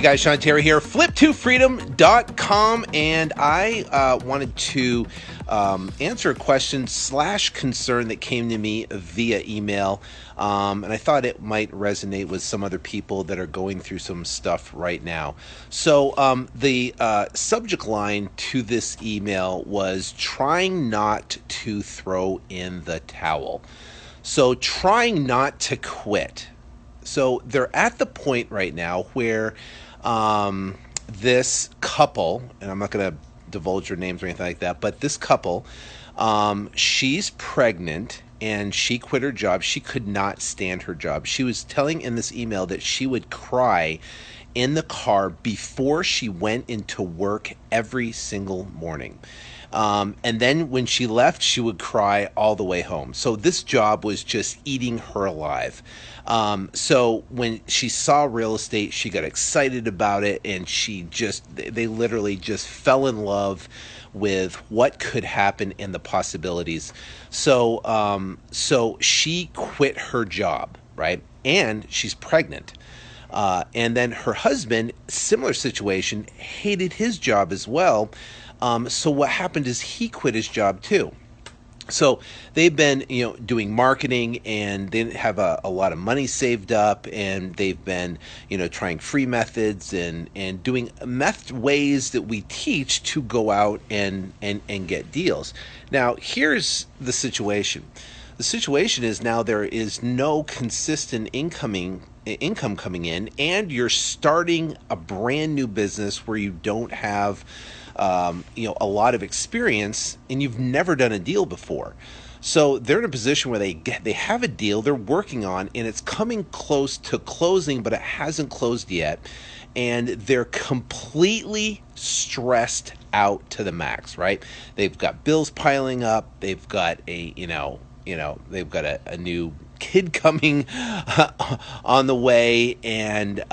guys, Sean Terry here, Flip2Freedom.com, and I wanted to answer a question / concern that came to me via email, and I thought it might resonate with some other people that are going through some stuff right now. So the subject line to this email was trying not to throw in the towel. So trying not to quit. So they're at the point right now where this couple, and I'm not going to divulge her names or anything like that, but this couple, she's pregnant and she quit her job. She could not stand her job. She was telling in this email that she would cry in the car before she went into work every single morning. And then when she left, she would cry all the way home. So this job was just eating her alive. So when she saw real estate, she got excited about it, and they literally just fell in love with what could happen and the possibilities. So she quit her job, right? And she's pregnant. And then her husband, similar situation, hated his job as well. So what happened is he quit his job too. So they've been, doing marketing, and they didn't have a lot of money saved up, and they've been, trying free methods and doing ways that we teach to go out and get deals. Now, here's the situation. The situation is now there is no consistent income coming in, and you're starting a brand new business where you don't have a lot of experience, and you've never done a deal before. So they're in a position where they have a deal they're working on, and it's coming close to closing, but it hasn't closed yet. And they're completely stressed out to the max, right? They've got bills piling up. They've got they've got a new kid coming on the way, and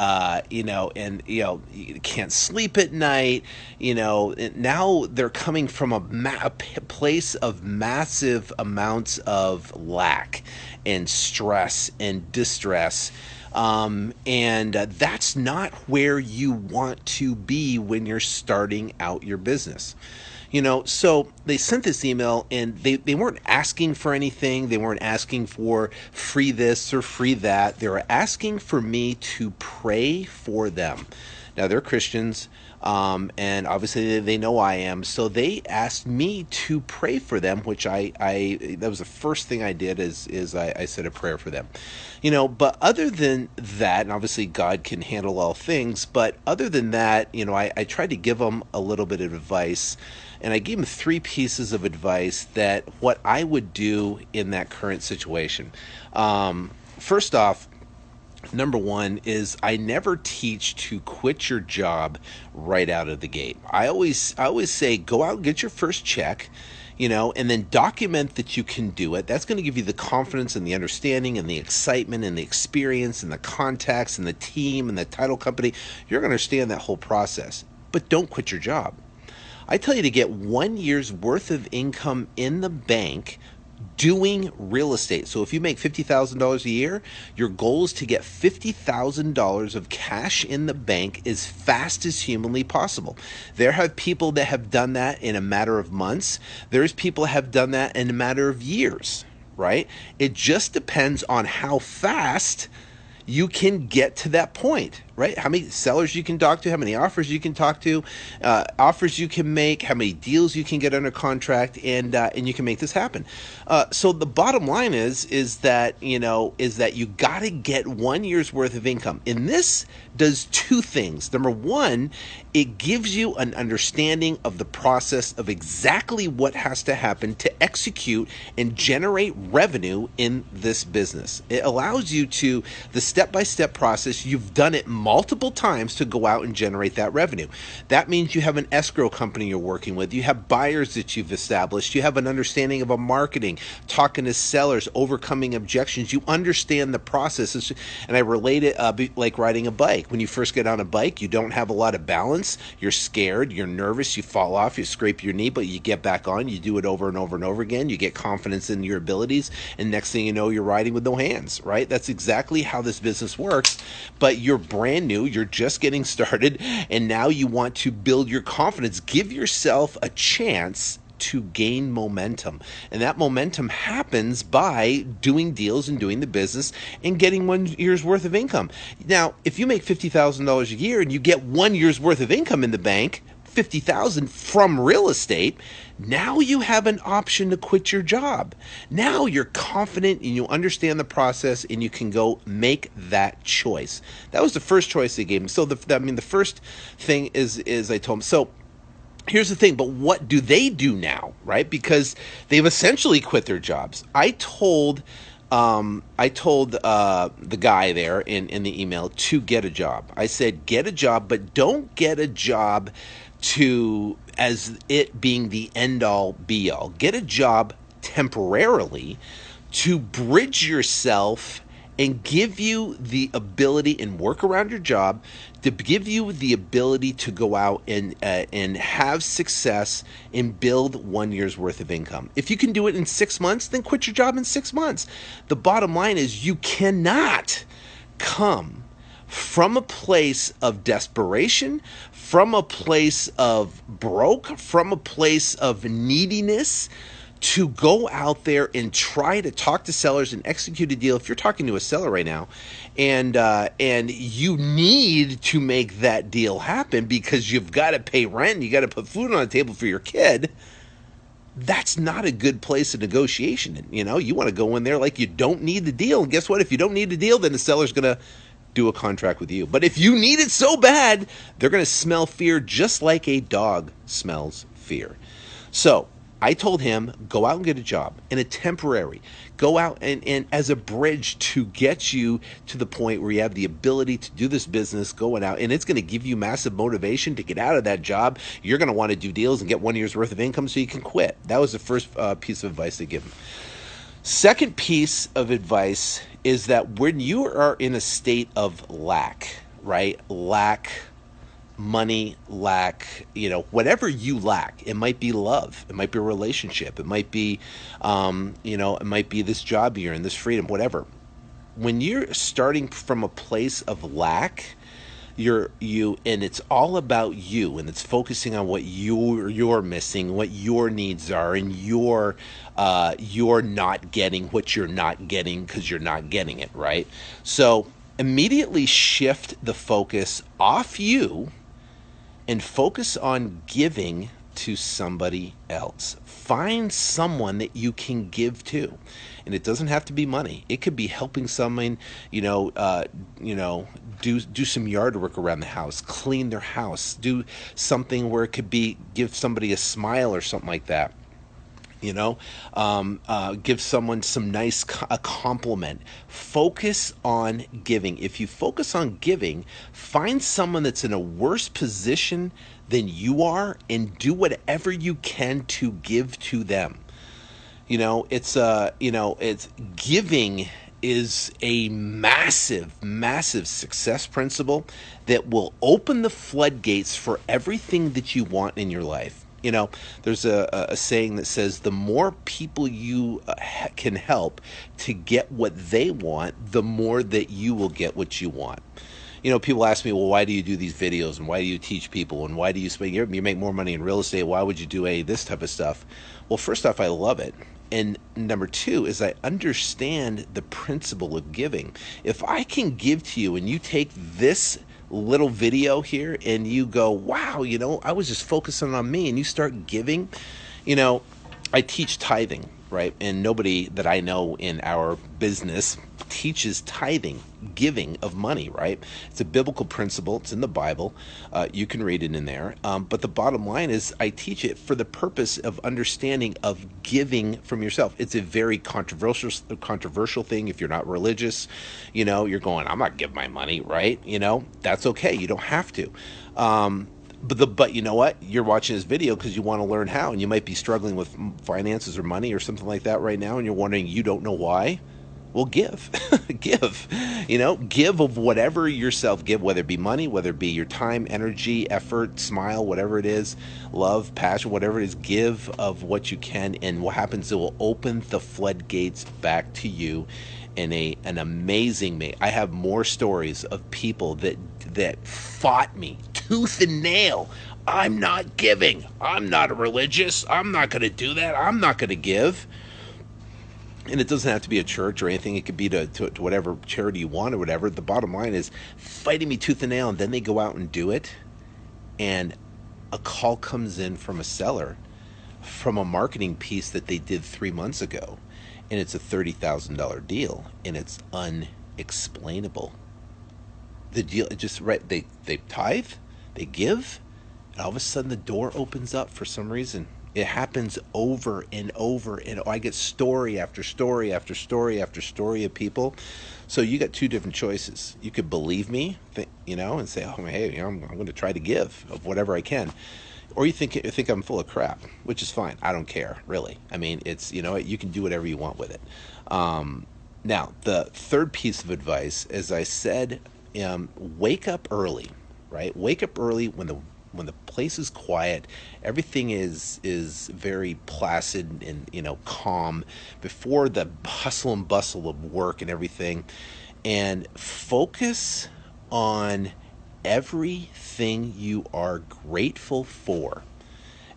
you can't sleep at night. Now they're coming from a place of massive amounts of lack and stress and distress. And that's not where you want to be when you're starting out your business. So they sent this email, and they weren't asking for anything. They weren't asking for free this or free that. They were asking for me to pray for them. Now, they're Christians, and obviously they know I am. So they asked me to pray for them, which that was the first thing I did is I said a prayer for them. But other than that, and obviously God can handle all things, but other than that, I tried to give them a little bit of advice. And I gave them 3 pieces of advice that what I would do in that current situation. First off, number 1 is I never teach to quit your job right out of the gate. I always say go out and get your first check, and then document that you can do it. That's going to give you the confidence and the understanding and the excitement and the experience and the contacts and the team and the title company. You're going to understand that whole process. But don't quit your job. I tell you to get 1 year's worth of income in the bank doing real estate. So if you make $50,000 a year, your goal is to get $50,000 of cash in the bank as fast as humanly possible. There have people that have done that in a matter of months. There's people that have done that in a matter of years, right? It just depends on how fast you can get to that point, right? How many sellers you can talk to, how many offers you can talk to, offers you can make, how many deals you can get under contract, and you can make this happen. So the bottom line is that you got to get 1 year's worth of income. And this does 2 things. Number 1, it gives you an understanding of the process of exactly what has to happen to execute and generate revenue in this business. It allows you to, the step-by-step process, you've done it multiple times to go out and generate that revenue. That means you have an escrow company you're working with. You have buyers that you've established. You have an understanding of a marketing, talking to sellers, overcoming objections. You understand the process. And I relate it like riding a bike. When you first get on a bike, you don't have a lot of balance. You're scared. You're nervous. You fall off. You scrape your knee, but you get back on. You do it over and over and over again. You get confidence in your abilities. And next thing you know, you're riding with no hands, right? That's exactly how this business works. But your brand brand new, you're just getting started, and now you want to build your confidence. Give yourself a chance to gain momentum. And that momentum happens by doing deals and doing the business and getting 1 year's worth of income. Now, if you make $50,000 a year and you get 1 year's worth of income in the bank, 50,000 from real estate, now you have an option to quit your job. Now you're confident and you understand the process and you can go make that choice. That was the first choice they gave me. So the first thing is I told them, so here's the thing, but what do they do now, right? Because they've essentially quit their jobs. I told the guy there in the email to get a job. I said, get a job, but don't get a job as it being the end all be all. Get a job temporarily to bridge yourself and give you the ability and work around your job to give you the ability to go out and have success and build 1 year's worth of income. If you can do it in 6 months, then quit your job in 6 months. The bottom line is you cannot come from a place of desperation, from a place of broke, from a place of neediness, to go out there and try to talk to sellers and execute a deal. If you're talking to a seller right now and you need to make that deal happen because you've got to pay rent and you got to put food on the table for your kid, that's not a good place of negotiation. You know, you want to go in there like you don't need the deal. And guess what? If you don't need the deal, then the seller's going to do a contract with you. But if you need it so bad, they're going to smell fear just like a dog smells fear. So I told him, go out and get a job, and a temporary. Go out and as a bridge to get you to the point where you have the ability to do this business going out, and it's going to give you massive motivation to get out of that job. You're going to want to do deals and get 1 year's worth of income so you can quit. That was the first piece of advice they give him. Second piece of advice is that when you are in a state of lack, right? Lack money, lack, whatever you lack. It might be love. It might be a relationship. It might be, it might be this job you're in, this freedom, whatever. When you're starting from a place of lack, and it's all about you, and it's focusing on what you're missing, what your needs are, and you're not getting what you're not getting because you're not getting it, right? So immediately shift the focus off you and focus on giving to somebody else. Find someone that you can give to. And it doesn't have to be money. It could be helping someone, do some yard work around the house, clean their house, do something where it could be give somebody a smile or something like that. Give someone a compliment. Focus on giving. If you focus on giving, find someone that's in a worse position than you are and do whatever you can to give to them. It's giving is a massive, massive success principle that will open the floodgates for everything that you want in your life. There's a saying that says the more people you can help to get what they want, the more that you will get what you want. People ask me, well, why do you do these videos and why do you teach people and why do you spend, you make more money in real estate? Why would you do this type of stuff? Well, first off, I love it. And number two is I understand the principle of giving. If I can give to you and you take this little video here and you go, wow, I was just focusing on me, and you start giving, I teach tithing, right? And nobody that I know in our business teaches tithing, giving of money, right? It's a biblical principle. It's in the Bible. You can read it in there. But the bottom line is I teach it for the purpose of understanding of giving from yourself. It's a very controversial thing. If you're not religious, you're going, I'm not giving my money, right? That's okay. You don't have to. But you know what? You're watching this video because you want to learn how, and you might be struggling with finances or money or something like that right now, and you're wondering, you don't know why. Well, give, give, give of whatever yourself give, whether it be money, whether it be your time, energy, effort, smile, whatever it is, love, passion, whatever it is, give of what you can. And what happens, it will open the floodgates back to you in an amazing way. I have more stories of people that fought me tooth and nail. I'm not giving. I'm not religious. I'm not going to do that. I'm not going to give. And it doesn't have to be a church or anything. It could be to whatever charity you want or whatever. The bottom line is fighting me tooth and nail, and then they go out and do it. And a call comes in from a seller from a marketing piece that they did 3 months ago. And it's a $30,000 deal. And it's unexplainable. The deal, just right, they tithe, they give, and all of a sudden the door opens up for some reason. It happens over and over, and I get story after story after story after story of people. So you got two different choices. You could believe me, and say, "Oh, hey, I'm going to try to give of whatever I can," or you think I'm full of crap, which is fine. I don't care, really. I mean, it's you can do whatever you want with it. Now, the third piece of advice, as I said, wake up early, right? Wake up early when the place is quiet, everything is very placid and calm before the hustle and bustle of work and everything, and focus on everything you are grateful for.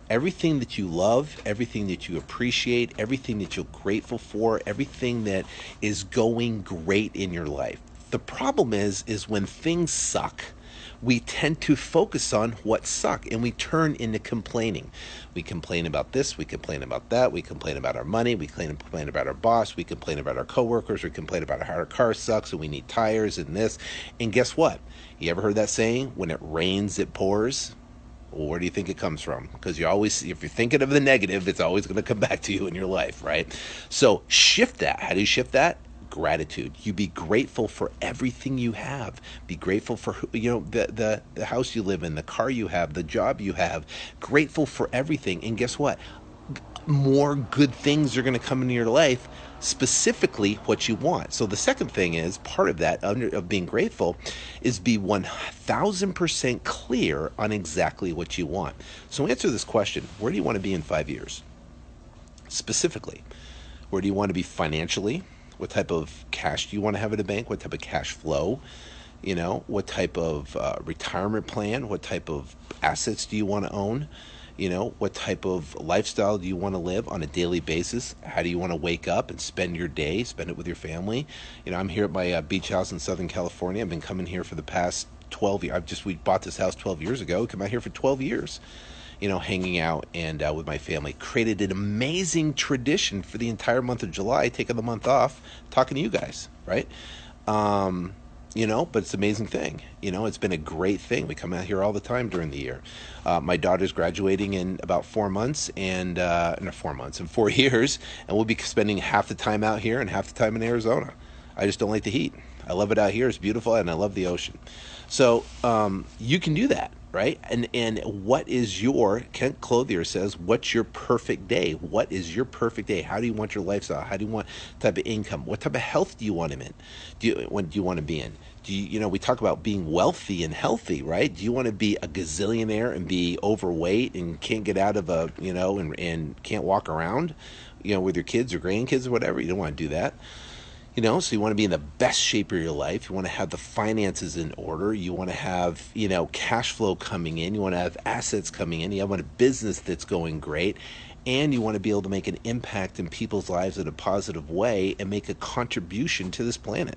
Everything that you love, everything that you appreciate, everything that you're grateful for, everything that is going great in your life. The problem is when things suck, we tend to focus on what suck, and we turn into complaining. We complain about this, we complain about that, we complain about our money, we complain about our boss, we complain about our coworkers, we complain about how our car sucks and we need tires and this. And guess what? You ever heard that saying, when it rains, it pours? Well, where do you think it comes from? Because if you're thinking of the negative, it's always going to come back to you in your life, right? So shift that. How do you shift that? Gratitude. You be grateful for everything you have. Be grateful for the house you live in, the car you have, the job you have. Grateful for everything. And guess what? More good things are going to come into your life, specifically what you want. So the second thing is, part of that of being grateful is be 1000% clear on exactly what you want. So answer this question: where do you want to be in 5 years? Specifically, where do you want to be financially? What type of cash do you want to have in the bank? What type of cash flow? What type of retirement plan? What type of assets do you want to own? What type of lifestyle do you want to live on a daily basis? How do you want to wake up and spend your day, spend it with your family? I'm here at my beach house in Southern California. I've been coming here for the past 12 years. We bought this house 12 years ago. Come out here for 12 years. Hanging out and with my family. Created an amazing tradition for the entire month of July, taking the month off, talking to you guys, right? But it's an amazing thing. It's been a great thing. We come out here all the time during the year. My daughter's graduating in about 4 months, and in 4 years, and we'll be spending half the time out here and half the time in Arizona. I just don't like the heat. I love it out here. It's beautiful, and I love the ocean. So you can do that. Right? And what is Kent Clothier says, what's your perfect day? What is your perfect day? How do you want your lifestyle? How do you want type of income? What type of health do you want him in? Do you want to be in? We talk about being wealthy and healthy, right? Do you want to be a gazillionaire and be overweight and can't get out of and can't walk around, with your kids or grandkids or whatever? You don't want to do that. So you want to be in the best shape of your life. You want to have the finances in order. You want to have, cash flow coming in. You want to have assets coming in. You want a business that's going great. And you want to be able to make an impact in people's lives in a positive way and make a contribution to this planet.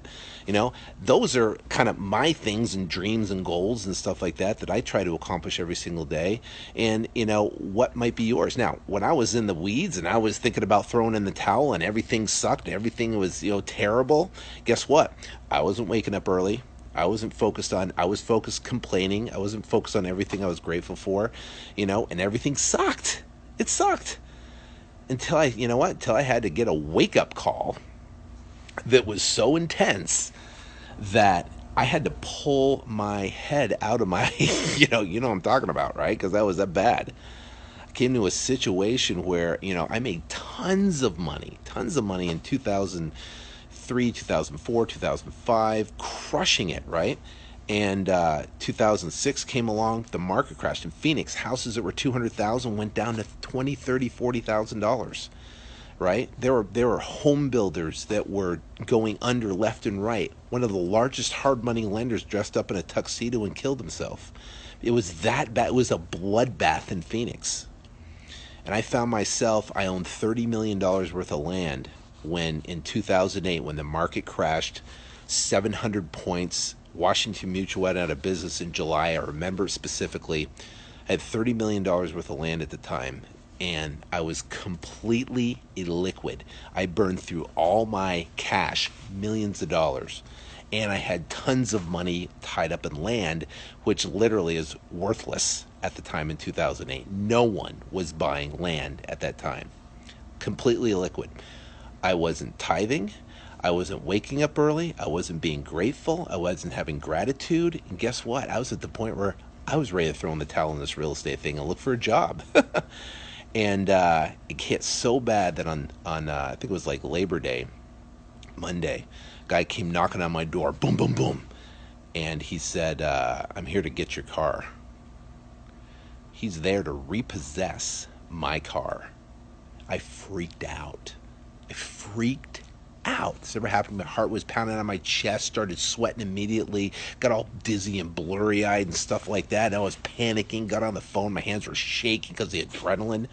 Those are kind of my things and dreams and goals and stuff like that I try to accomplish every single day. And, what might be yours? Now, when I was in the weeds and I was thinking about throwing in the towel and everything sucked, everything was, terrible, guess what? I wasn't waking up early. I was focused complaining. I wasn't focused on everything I was grateful for, and everything sucked. It sucked until I had to get a wake-up call that was so intense that I had to pull my head out of my, you know what I'm talking about, right? Because that was that bad. I came to a situation where, I made tons of money in 2003, 2003, 2004, 2005, crushing it, right? And 2006 came along, the market crashed in Phoenix. Houses that were 200,000 went down to 20, 30, $40,000, right? There were home builders that were going under left and right. One of the largest hard money lenders dressed up in a tuxedo and killed himself. It was that bad. It was a bloodbath in Phoenix. And I found myself, I owned $30 million worth of land when in 2008, when the market crashed 700 points, Washington Mutual went out of business in July. I remember specifically. I had $30 million worth of land at the time, and I was completely illiquid. I burned through all my cash, millions of dollars, and I had tons of money tied up in land, which literally is worthless at the time in 2008. No one was buying land at that time. Completely illiquid. I wasn't tithing. I wasn't waking up early. I wasn't being grateful. I wasn't having gratitude. And guess what? I was at the point where I was ready to throw in the towel in this real estate thing and look for a job. And it hit so bad that on I think it was like Labor Day, Monday, guy came knocking on my door, boom, boom, boom. And he said, I'm here to get your car. He's there to repossess my car. I freaked out. This never happened. My heart was pounding on my chest, started sweating immediately, got all dizzy and blurry-eyed and stuff like that. And I was panicking, got on the phone, my hands were shaking because of the adrenaline.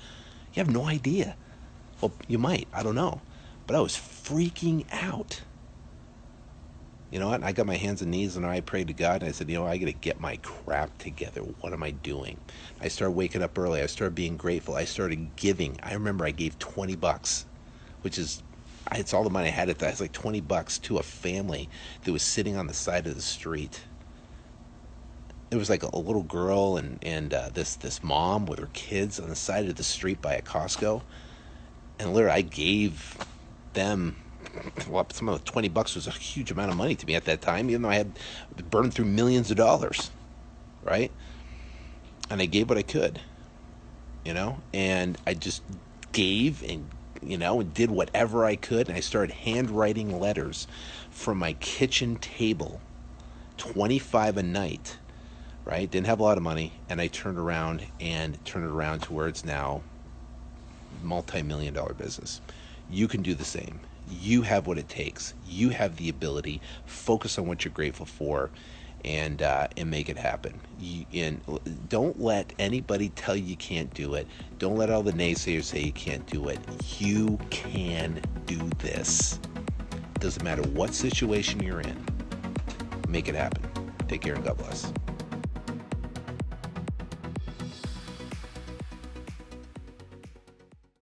You have no idea. Well, you might, I don't know. But I was freaking out. You know what? I got my hands and knees and I prayed to God and I said, I got to get my crap together. What am I doing? I started waking up early. I started being grateful. I started giving. I remember I gave $20, which is, it's all the money I had at that. It's like $20 to a family that was sitting on the side of the street. There was like a little girl and this mom with her kids on the side of the street by a Costco. And literally I gave them, well, some of the $20 was a huge amount of money to me at that time, even though I had burned through millions of dollars, right? And I gave what I could, and I just gave and and did whatever I could. And I started handwriting letters from my kitchen table, 25 a night, right? Didn't have a lot of money. And I turned it around to where it's now multi-million-dollar business. You can do the same. You have what it takes. You have the ability. Focus on what you're grateful for and make it happen. And don't let anybody tell you can't do it. Don't let all the naysayers say you can't do it. You can do this. Doesn't matter what situation you're in. Make it happen. Take care and God bless.